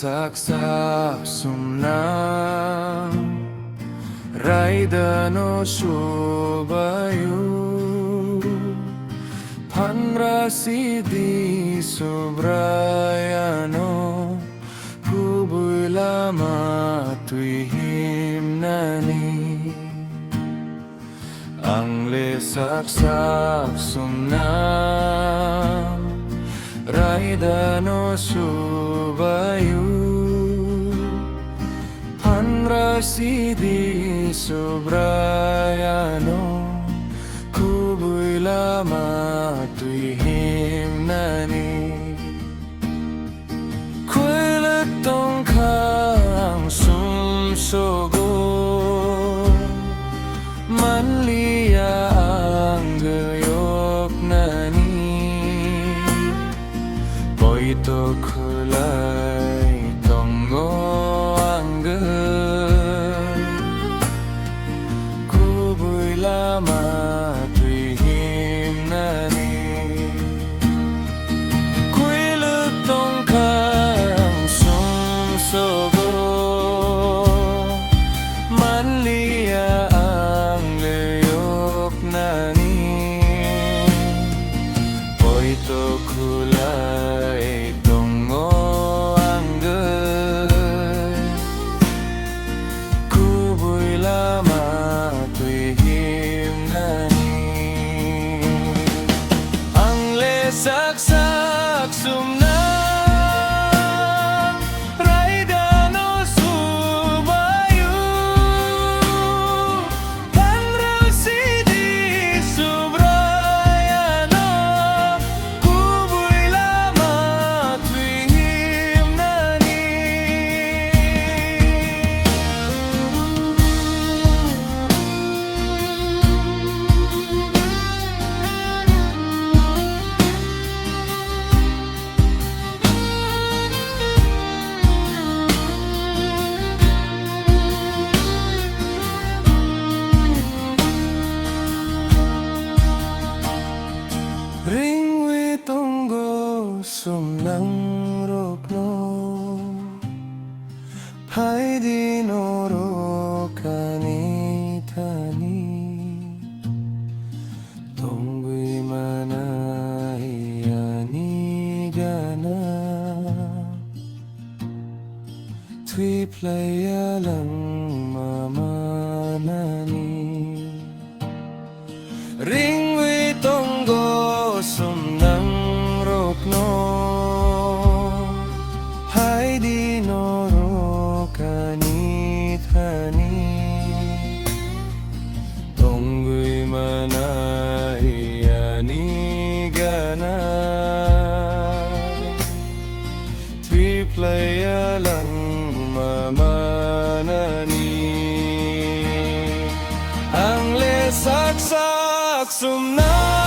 saksak sumgwnang raidano swbaiyu panrasidi sobrayano kubuy lama tuihim nani ang saksak sumgwnang raidano swbaiyu panrasidi sobrayano kubuy lama tuihim nani kuilatong kang sumsogo manliya ang gayok nani ito kulay tongo ang kubuy lama tuihim nani kuilutong kang sumsogo manliya ang layok nani ito kulay saksak sumgwnang raidano swbaiyu panrasidi sobrayano kubuy lama tuihim nani ringwi tonggo sumgwnang rokno raidano kani tani tonggoy manahiyani gana twi playa lang mamanani ringwi tonggo sumgwnang rokno raidano kani tani tonggoy manahiyani gana twi playa lang mamanani ang saksak sumgwnang